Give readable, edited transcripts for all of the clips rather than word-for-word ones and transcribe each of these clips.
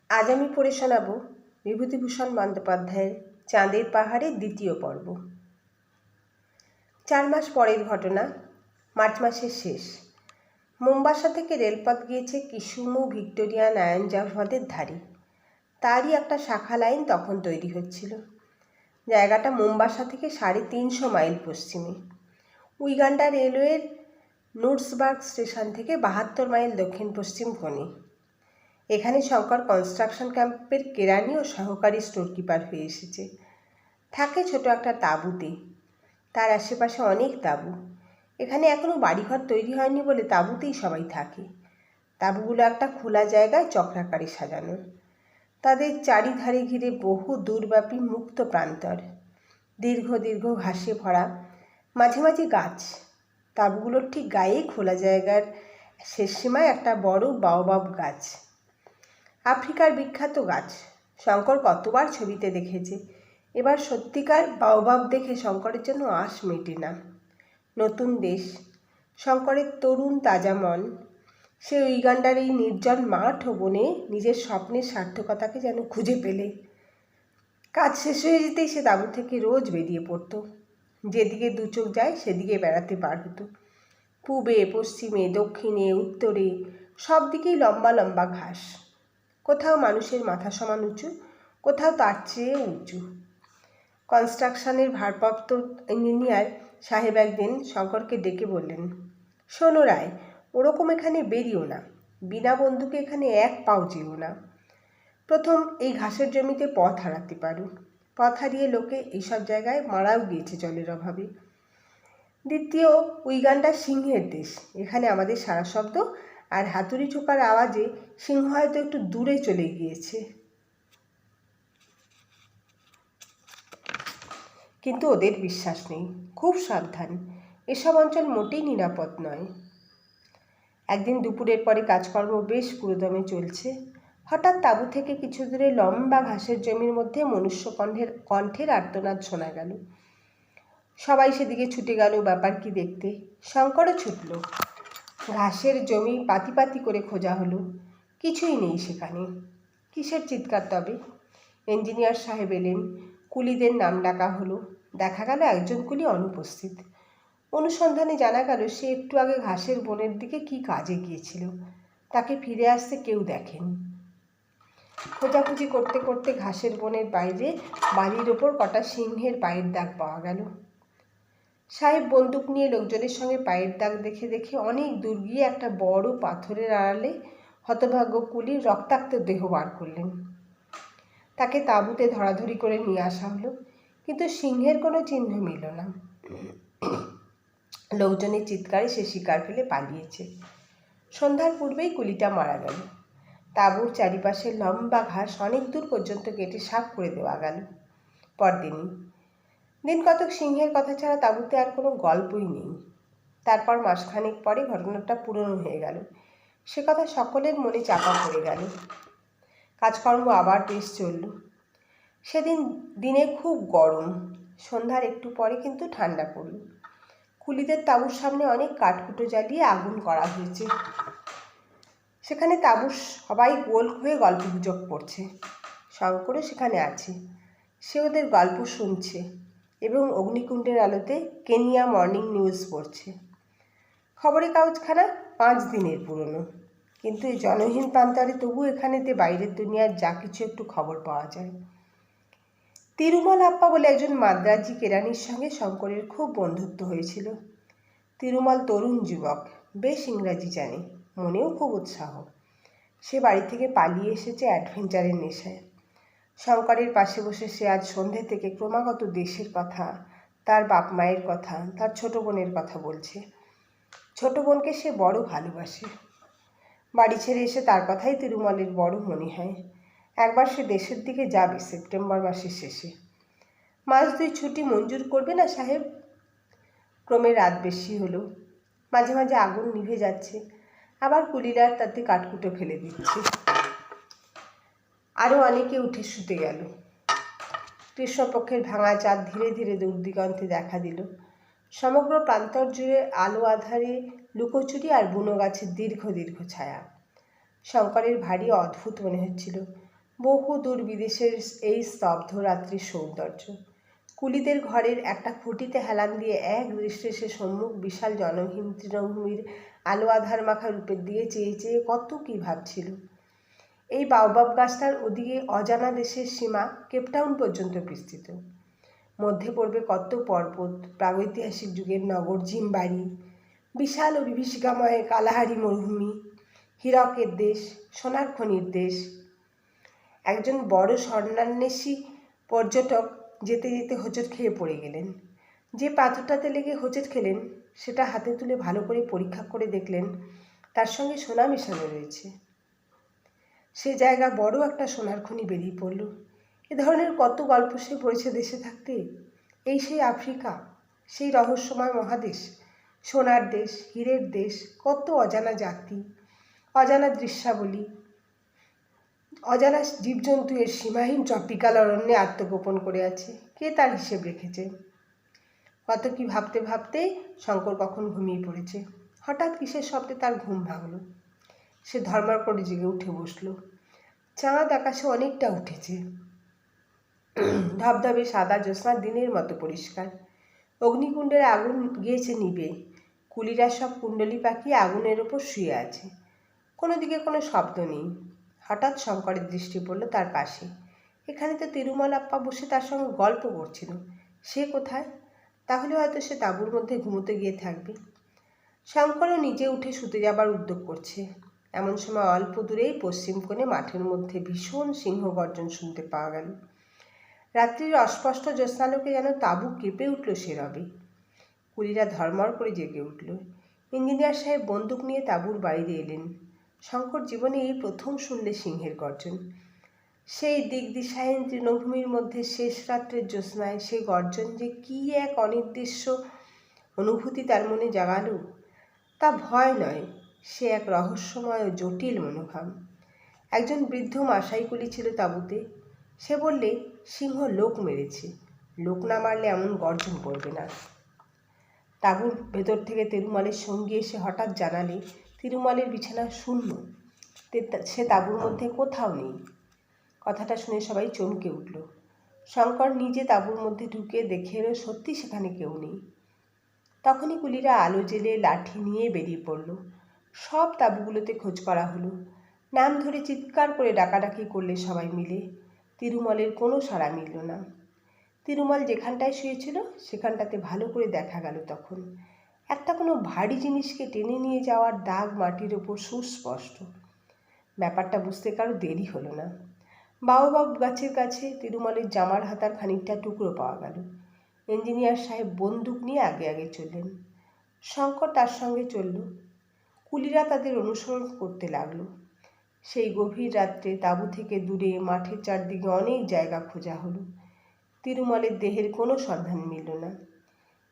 আজ আমি পড়ে শোনাব বিভূতিভূষণ বন্দ্যোপাধ্যায়ের চাঁদের পাহাড়ের দ্বিতীয় পর্ব। 4 মাস পরের ঘটনা। মার্চ মাসের শেষ। মোম্বাসা থেকে রেলপথ গিয়েছে কিসুমু ভিক্টোরিয়া নারায়ণজা হ্রদের ধারে। তারই একটা শাখা লাইন তখন তৈরি হচ্ছিল। জায়গাটা মোম্বাসা থেকে 350 মাইল পশ্চিমে। উইগান্ডা রেলওয়ের নুটসবার্গ স্টেশন থেকে 72 মাইল দক্ষিণ পশ্চিম কোণে। এখানে শঙ্কর কনস্ট্রাকশন ক্যাম্পের কেরানি ও সহকারী স্টোর কিপার হয়ে এসেছে। থাকে ছোট একটা তাঁবুতে। তার আশেপাশে অনেক তাঁবু। এখানে এখনও বাড়িঘর তৈরি হয়নি বলে তাঁবুতেই সবাই থাকে। তাঁবুগুলো একটা খোলা জায়গায় চক্রাকারে সাজানো। তাদের চারিধারে ঘিরে বহু দূরব্যাপী মুক্ত প্রান্তর। দীর্ঘ দীর্ঘ ঘাসে ভরা, মাঝে মাঝে গাছ। তাঁবুগুলোর ঠিক গায়েই খোলা জায়গার শেষ সীমায় একটা বড় বাওবাব গাছ। আফ্রিকার বিখ্যাত গাছ। শঙ্কর কতবার ছবিতে দেখেছে। এবার সত্যিকার বাওবাব দেখে শঙ্করের জন্য আশ মেটে না। নতুন দেশ, শঙ্করের তরুণ তাজা মন। সে উইগান্ডার এই নির্জন মাঠ ও বনে নিজের স্বপ্নের সার্থকতাকে যেন খুঁজে পেলে। কাজ শেষ হয়ে যেতেই সে তাঁবু থেকে রোজ বেরিয়ে পড়ত। যেদিকে দু চোখ যায় সেদিকে বেড়াতে বার হতো। পূবে, পশ্চিমে, দক্ষিণে, উত্তরে সব দিকেই লম্বা লম্বা ঘাস। কোথাও মানুষের মাথা সমান উঁচু, কোথাও তার চেয়ে উঁচু। কনস্ট্রাকশনের ভারপ্রাপ্ত ইঞ্জিনিয়ার সাহেব একদিন শঙ্করকে ডেকে বললেন, শোনো রায়, ওরকম এখানে বেরিও না। বিনা বন্দুকে এখানে এক পাও যেও না। প্রথম, এই ঘাসের জমিতে পথ হারাতে পারো। পথ হারিয়ে লোকে এইসব জায়গায় মারাও গিয়েছে জলের অভাবে। দ্বিতীয়, উইগান্ডা সিংহের দেশ। এখানে আমাদের সারা শব্দ আর হাতুড়ি ঠোকার আওয়াজে সিংহ হয়তো একটু দূরে চলে গিয়েছে, কিন্তু ওদের বিশ্বাস নেই। খুব সাবধান। এসব অঞ্চল মোটেই নিরাপদ নয়। একদিন দুপুরের পরে কাজকর্ম বেশ পুরোদমে চলছে। হঠাৎ তাঁবু থেকে কিছু দূরে লম্বা ঘাসের জমির মধ্যে মনুষ্য কণ্ঠের আর্তনাদ শোনা গেল। সবাই সেদিকে ছুটে গেল ব্যাপার কি দেখতে। শঙ্করও ছুটল। ঘাসের জমি পাতি পাতি করে খোঁজা হলো। কিছুই নেই সেখানে। কিসের চিৎকার তবে? ইঞ্জিনিয়ার সাহেব এলেন। কুলিদের নাম ডাকা হলো। দেখা গেল একজন কুলি অনুপস্থিত। অনুসন্ধানে জানা গেল সে একটু আগে ঘাসের বনের দিকে কি কাজে গিয়েছিল। তাকে ফিরে আসতে কেউ দেখেনি। খোঁজাখুঁজি করতে করতে ঘাসের বনের বাইরে বাড়ির ওপর কটা সিংহের পায়ের দাগ পাওয়া গেল। সাহেব বন্দুক নিয়ে লোকজনের সঙ্গে পায়ের দাগ দেখে দেখে অনেক দূর গিয়ে একটা বড় পাথরের আড়ালে হতভাগ্য কুলির রক্তাক্ত দেহ বার করলেন। তাকে তাঁবুতে ধরাধরি করে নিয়ে আসা হলো, কিন্তু সিংহের কোনো চিহ্ন মিলল না। লোকজনের চিৎকারে সে শিকার ফেলে পালিয়েছে। সন্ধ্যার পূর্বেই কুলিটা মারা গেল। তাঁবুর চারিপাশের লম্বা ঘাস অনেক দূর পর্যন্ত কেটে সাফ করে দেওয়া গেল। পরদিনই দিন কতক সিংহের কথা ছাড়া তাঁবুতে আর কোনো গল্পই নেই। তারপর মাসখানেক পরে ঘটনাটা পুরনো হয়ে গেল। সে কথা সকলের মনে চাপা পড়ে গেল। কাজকর্ম আবার বেশ চলল। সেদিন দিনে খুব গরম। সন্ধ্যার একটু পরে কিন্তু ঠান্ডা পড়ল। কুলিদের তাঁবুর সামনে অনেক কাঠকুটো জ্বালিয়ে আগুন করা হয়েছে। সেখানে তাঁবুর সবাই গোল হয়ে গল্পগুজব করছে। শঙ্করও সেখানে আছে। সে ওদের গল্প শুনছে এবং অগ্নিকুণ্ডের আলোতে কেনিয়া মর্নিং নিউজ পড়ছে। খবরের কাগজখানা 5 দিনের পুরনো, কিন্তু এই জনহীন প্রান্তরে তবু এখানেতে বাইরের দুনিয়ার যা কিছু একটু খবর পাওয়া যায়। তিরুমল আপ্পা বলে একজন মাদ্রাজি কেরানির সঙ্গে শঙ্করের খুব বন্ধুত্ব হয়েছিল। তিরুমল তরুণ যুবক, বেশ ইংরাজি জানে, মনেও খুব উৎসাহ। সে বাড়ি থেকে পালিয়ে এসেছে অ্যাডভেঞ্চারের নেশায়। শঙ্করের পাশে বসে সে আজ সন্ধ্যে থেকে ক্রমাগত দেশের কথা, তার বাপ মায়ের কথা, তার ছোট বোনের কথা বলছে। ছোট বোনকে সে বড় ভালোবাসে। বাড়ি ছেড়ে এসে তার কথাই তিরুমলের বড় মনে হয়। একবার সে দেশের দিকে যাবে সেপ্টেম্বর মাসের শেষে। 2 মাস ছুটি মঞ্জুর করবে না সাহেব? ক্রমে রাত বেশি হলো। মাঝে মাঝে আগুন নিভে যাচ্ছে, আবার কুলিরা তাতে কাঠকুটো ফেলে দিচ্ছে। আরও অনেকে উঠে শুতে গেল। কৃষ্ণপক্ষের ভাঙা চাঁদ ধীরে ধীরে দূর দিগন্তে দেখা দিল। সমগ্র প্রান্তর জুড়ে আলো আধারে লুকোচুরি আর বুনো গাছের দীর্ঘ দীর্ঘ ছায়া। শঙ্করের ভারী অদ্ভুত মনে হচ্ছিল। বহু দূর বিদেশের এই স্তব্ধ রাত্রির সৌন্দর্য। কুলিদের ঘরের একটা খুঁটিতে হেলান দিয়ে এক দৃষ্টে সে সম্মুখ বিশাল জনহীন তৃণভূমির আলো আধার মাখা রূপের দিয়ে চেয়ে চেয়ে কত কী ভাবছিল। এই বাওবাব গাছটার ওদিকে অজানা দেশের সীমা কেপটাউন পর্যন্ত বিস্তৃত। মধ্যে পড়বে কত পর্বত, প্রাগৈতিহাসিক যুগের নগর জিমবাড়ি, বিশাল ও বিভীষিকাময় কালাহারি মরুভূমি, হীরকের দেশ, সোনার খনির দেশ। একজন বড় স্বর্ণান্বেষী পর্যটক যেতে যেতে হোঁচট খেয়ে পড়ে গেলেন। যে পাথরটাতে লেগে হোঁচট খেলেন সেটা হাতে তুলে ভালো করে পরীক্ষা করে দেখলেন তার সঙ্গে সোনা মেশানো রয়েছে। সে জায়গা বড় একটা সোনার খনি বেরিয়ে পড়ল। এ ধরনের কত গল্প সে পড়েছে দেশে থাকতে। এই সেই আফ্রিকা, সেই রহস্যময় মহাদেশ, সোনার দেশ, হীরের দেশ, কত অজানা জাতি, অজানা দৃশ্যাবলী, অজানা জীবজন্তু এর সীমাহীন ট্রপিক্যাল অরণ্যে আত্মগোপন করে আছে। কে তার হিসেব রেখেছে? কত কি ভাবতে ভাবতে শঙ্কর কখন ঘুমিয়ে পড়েছে। হঠাৎ কিসের শব্দে তার ঘুম ভাঙল। সে ধর্মার করে জেগে উঠে বসল। চাঁদ আকাশে অনেকটা উঠেছে। ধবধবে সাদা জ্যোৎস্না দিনের মতো পরিষ্কার। অগ্নিকুণ্ডের আগুন গিয়েছে নিভে। কুলিরা সব কুণ্ডলি পাকিয়ে আগুনের ওপর শুয়ে আছে। কোনো দিকে কোনো শব্দ নেই। হঠাৎ শঙ্করের দৃষ্টি পড়ল তার পাশে। এখানে তো তিরুমল আপ্পা বসে তার সঙ্গে গল্প করছিল। সে কোথায়? তাহলে হয়তো সে তাঁবুর মধ্যে ঘুমোতে গিয়ে থাকবে। শঙ্করও নিজে উঠে শুতে যাবার উদ্যোগ করছে। এমন সময় অল্প দূরেই পশ্চিম কোণে মাঠের মধ্যে ভীষণ সিংহ গর্জন শুনতে পাওয়া গেল। রাত্রির অস্পষ্ট জ্যোৎস্নালোকে যেন তাঁবু কেঁপে উঠল সে রবে। কুলিরা ধর্মর করে জেগে উঠল। ইঞ্জিনিয়ার সাহেব বন্দুক নিয়ে তাঁবুর বাইরে এলেন। শঙ্কর জীবনে এই প্রথম শুনলে সিংহের গর্জন। সেই দিগদিশাহীন তৃণভূমির মধ্যে শেষ রাত্রের জ্যোৎস্নায় সে গর্জন যে কী এক অনির্দিষ্ট অনুভূতি তার মনে জাগালো। তা ভয় নয়, সে এক রহস্যময় ও জটিল মনোভাব। একজন বৃদ্ধ মাসাইকুলি ছিল তাঁবুতে। সে বললে, সিংহ লোক মেরেছে, লোক না মারলে এমন গর্জন করবে না। তাঁবুর ভেতর থেকে তিরুমলের সঙ্গী এসে হঠাৎ জানালে তিরুমলের বিছানা শূন্য, সে তাঁবুর মধ্যে কোথাও নেই। কথাটা শুনে সবাই চমকে উঠল। শঙ্কর নিজে তাঁবুর মধ্যে ঢুকে দেখে এলো সত্যি সেখানে কেউ নেই। তখনই কুলিরা আলো জেলে লাঠি নিয়ে বেরিয়ে পড়ল। সব তাঁবুগুলোতে খোঁজ করা হলো। নাম ধরে চিৎকার করে ডাকাডাকি করলে সবাই মিলে। তিরুমলের কোনো সাড়া মিলল না। তিরুমল যেখানটায় শুয়েছিল সেখানটাতে ভালো করে দেখা গেল তখন। একটা কোনো ভারী জিনিসকে টেনে নিয়ে যাওয়ার দাগ মাটির ওপর সুস্পষ্ট। ব্যাপারটা বুঝতে কারো দেরি হলো না। বাওবাব গাছের কাছে তিরুমলের জামার হাতার খানিকটা টুকরো পাওয়া গেল। ইঞ্জিনিয়ার সাহেব বন্দুক নিয়ে আগে আগে চললেন। শঙ্কর তার সঙ্গে চলল। কুলিরা তাদের অনুসরণ করতে লাগলো। সেই গভীর রাত্রে তাঁবু থেকে দূরে মাঠের চারদিকে অনেক জায়গা খোঁজা হলো। তিরুমলের দেহের কোনো সন্ধান মিলল না।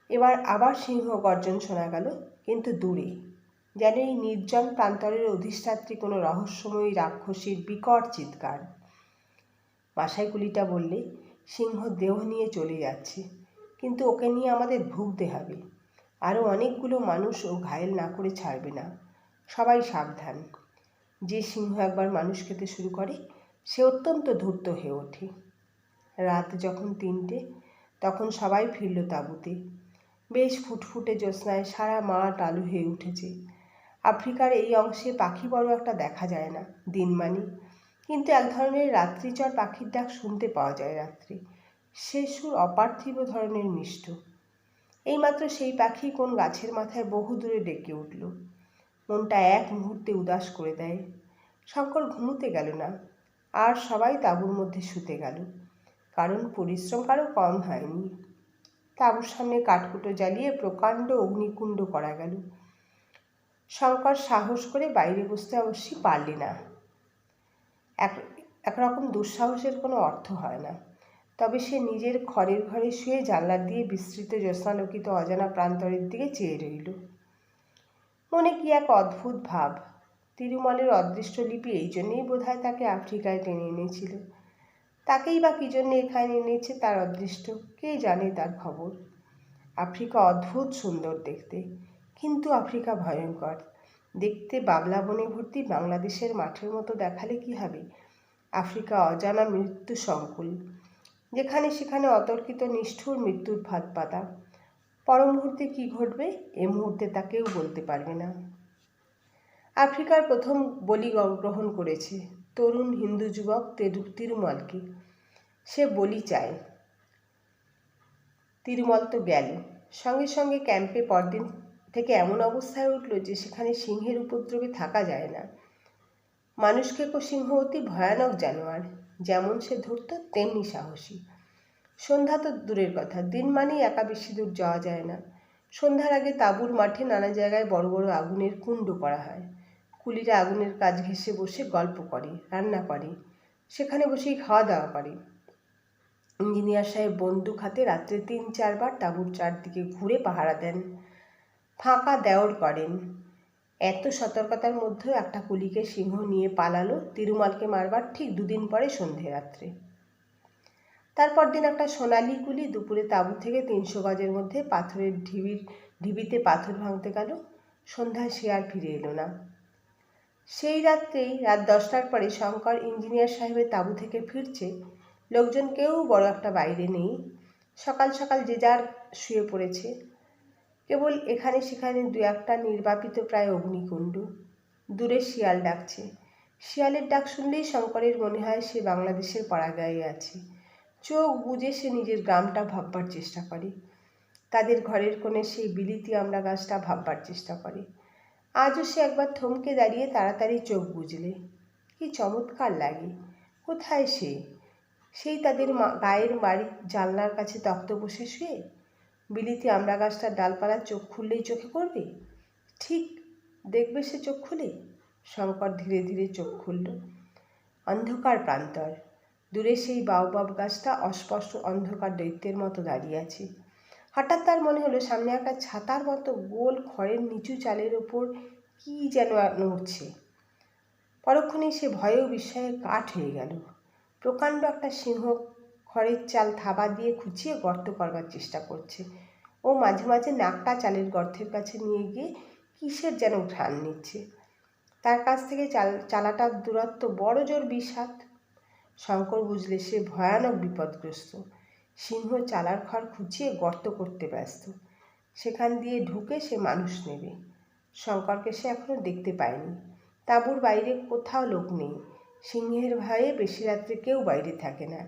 এবার আবার সিংহ গর্জন শোনা গেল, কিন্তু দূরে, যেন এই নির্জন প্রান্তরের অধিষ্ঠাত্রী কোনো রহস্যময়ী রাক্ষসীর বিকট চিৎকার। মাসাইকুলিটা বললে, সিংহ দেহ নিয়ে চলে যাচ্ছে, কিন্তু ওকে নিয়ে আমাদের ভুগতে হবে। আরও অনেকগুলো মানুষ ও ঘায়েল না করে ছাড়বে না। সবাই সাবধান। যে সিংহ একবার মানুষ খেতে শুরু করে সে অত্যন্ত ধূর্ত হয়ে ওঠে। রাত যখন 3টে, তখন সবাই ফিরল তাঁবুতে। বেশ ফুটফুটে জ্যোৎস্নায় সারা মাঠ আলো হয়ে উঠেছে। আফ্রিকার এই অংশে পাখি বড় একটা দেখা যায় না দিনমানি, কিন্তু এক ধরনের রাত্রিচর পাখির ডাক শুনতে পাওয়া যায় রাত্রে। সে সুর অপার্থিব ধরনের মিষ্ট। এইমাত্র সেই পাখি কোন গাছের মাথায় বহু দূরে ডেকে উঠল। মনটা এক মুহূর্তে উদাস করে দেয়। শঙ্কর ঘুমোতে গেল না, আর সবাই তাঁবুর মধ্যে শুতে গেল। কারণ পরিশ্রম কারো কম হয়নি। তাঁবুর সামনে কাঠকুটো জ্বালিয়ে প্রকাণ্ড অগ্নিকুণ্ড করা গেল। শঙ্কর সাহস করে বাইরে বসতে অবশ্যই পারলে না। একরকম দুঃসাহসের কোনো অর্থ হয় না। তবে সে নিজের খড়ের ঘরে শুয়ে জানলা দিয়ে বিস্তৃত জ্যোৎস্নালোকিত অজানা প্রান্তরের দিকে চেয়ে রইল। মনে কি এক অদ্ভুত ভাব। তিরুমলের অদৃষ্ট লিপি এই জন্যেই বোধহয় তাকে আফ্রিকায় টেনে এনেছিল। তাকেই বা কী জন্যে এখানে এনেছে তার অদৃষ্ট, কে জানে তার খবর। আফ্রিকা অদ্ভুত সুন্দর দেখতে, কিন্তু আফ্রিকা ভয়ঙ্কর। দেখতে বাবলা বনে ভর্তি বাংলাদেশের মাঠের মতো দেখালে কি হবে? আফ্রিকা অজানা মৃত্যু সংকুল, যেখানে সেখানে অতর্কিত নিষ্ঠুর মৃত্যুর ফাঁদ পাতা। পর মুহূর্তে কী ঘটবে এ মুহূর্তে তা কেউ বলতে পারবে না। আফ্রিকার প্রথম বলি গ্রহণ করেছে তরুণ হিন্দু যুবক তিরুমলকে। সে বলি চায়। তিরুমল তো গেল। সঙ্গে সঙ্গে ক্যাম্পে পরদিন থেকে এমন অবস্থায় উঠল যে সেখানে সিংহের উপদ্রবে থাকা যায় না। মানুষখেকো সিংহ অতি ভয়ানক জানোয়ার, যেমন সে ধূর্ত তেমনি সাহসী। সন্ধ্যা তো দূরের কথা, দিন মানেই একা বেশি দূর যাওয়া যায় না। সন্ধ্যার আগে তাঁবুর মাঠে নানা জায়গায় বড় বড় আগুনের কুণ্ড করা হয়। কুলিরা আগুনের কাজ ঘেঁষে বসে গল্প করে, রান্না করে, সেখানে বসেই খাওয়া দাওয়া করে। ইঞ্জিনিয়ার সাহেব বন্দুক হাতে রাত্রে ৩-৪ বার তাঁবুর চারদিকে ঘুরে পাহারা দেন, ফাঁকা দেওর করেন। এত সতর্কতার মধ্যেও একটা কুলিকে সিংহ নিয়ে পালালো তিরুমলকে মারবার ঠিক 2 দিন পরে সন্ধে রাত্রে। তারপর দিন একটা সোনালি কুলি দুপুরে তাঁবু থেকে ৩০০ গজের মধ্যে পাথরের ঢিবিতে পাথর ভাঙতে গেল। সন্ধ্যায় সে আর ফিরে এলো না। সেই রাত্রেই রাত 10টার পরে শঙ্কর ইঞ্জিনিয়ার সাহেবের তাঁবু থেকে ফিরছে। লোকজন কেউ বড় একটা বাইরে নেই। সকাল সকাল যে যার শুয়ে পড়েছে। কেবল এখানে সেখানে 2-একটা নির্বাপিত প্রায় অগ্নিকুণ্ড। দূরে শিয়াল ডাকছে। শিয়ালের ডাক শুনলেই শঙ্করের মনে হয় সে বাংলাদেশের পাড়াগাঁয়ে আছে। চোখ বুজে সে নিজের গ্রামটা ভাববার চেষ্টা করে। তাদের ঘরের কোণে সেই বিলিতি আমড়া গাছটা ভাববার চেষ্টা করে। আজও সে একবার থমকে দাঁড়িয়ে তাড়াতাড়ি চোখ বুঝলে। কি চমৎকার লাগে! কোথায় সে? সেই তাদের গায়ের বাড়ির জানলার কাছে তক্ত বসে শুয়ে। বিলিতি আমড়া গাছটার ডালপালা চোখ খুললেই চোখে পড়বে। ঠিক দেখবে সে চোখ খুলে। শঙ্কর ধীরে ধীরে চোখ খুলল। অন্ধকার প্রান্তর। দূরে সেই বাউবাব গাছটা অস্পষ্ট অন্ধকার দৈত্যের মতো দাঁড়িয়ে আছে। হঠাৎ তার মনে হলো সামনে একটা ছাতার মতো গোল খড়ের নিচু চালের ওপর কী যেন নড়ছে। পরক্ষণেই সে ভয়ে ও বিস্ময়ে কাঠ হয়ে গেল। প্রকাণ্ড একটা সিংহ খড়ের চাল থাবা দিয়ে খুঁচিয়ে গর্ত করবার চেষ্টা করছে। ও মাঝে মাঝে নাকটা চালের গর্তের কাছে নিয়ে গিয়ে কিসের যেন ঘ্রাণ নিচ্ছে। তার কাছ থেকে চালাটার দূরত্ব বড় জোর 20 হাত। শঙ্কর বুঝলে সে ভয়ানক বিপদগ্রস্ত। সিংহ চালার খড় খুঁচিয়ে গর্ত করতে ব্যস্ত। সেখান দিয়ে ঢুকে সে মানুষ নেবে। শঙ্করকে সে এখনো দেখতে পায়নি। তাঁবুর বাইরে কোথাও লোক নেই। সিংহের ভয়ে বেশি রাত্রে কেউ বাইরে থাকে না।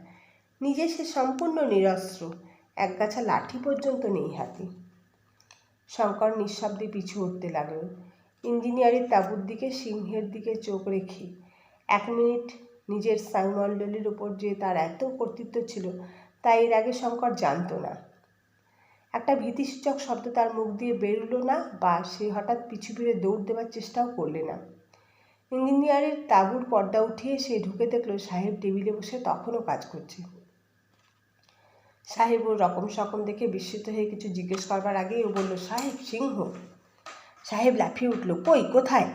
নিজে সে সম্পূর্ণ নিরস্ত্র, একগাছা লাঠি পর্যন্ত নেই হাতে। শঙ্কর নিঃশব্দে পিছু উঠতে লাগল। ইঞ্জিনিয়ারের তাঁবুর দিকে সিংহের দিকে চোখ রেখে 1 মিনিট নিজের স্নায়ুমণ্ডলীর ওপর যে তার এত কর্তৃত্ব ছিল তা এর আগে শঙ্কর জানত না। একটা ভীতিসূচক শব্দ তার মুখ দিয়ে বেরুলো না, বা সে হঠাৎ পিছু ফিরে দৌড় দেওয়ার চেষ্টাও করলে না। ইঞ্জিনিয়ারের তাঁবুর পর্দা উঠিয়ে সে ঢুকে দেখল সাহেব টেবিলে বসে তখনও কাজ করছে। সাহেব ওর রকম সকম দেখে বিস্মিত হয়ে কিছু জিজ্ঞেস করবার আগেই ও বলল, সাহেব, সিংহ। সাহেব লাফিয়ে উঠল, কই, কোথায়?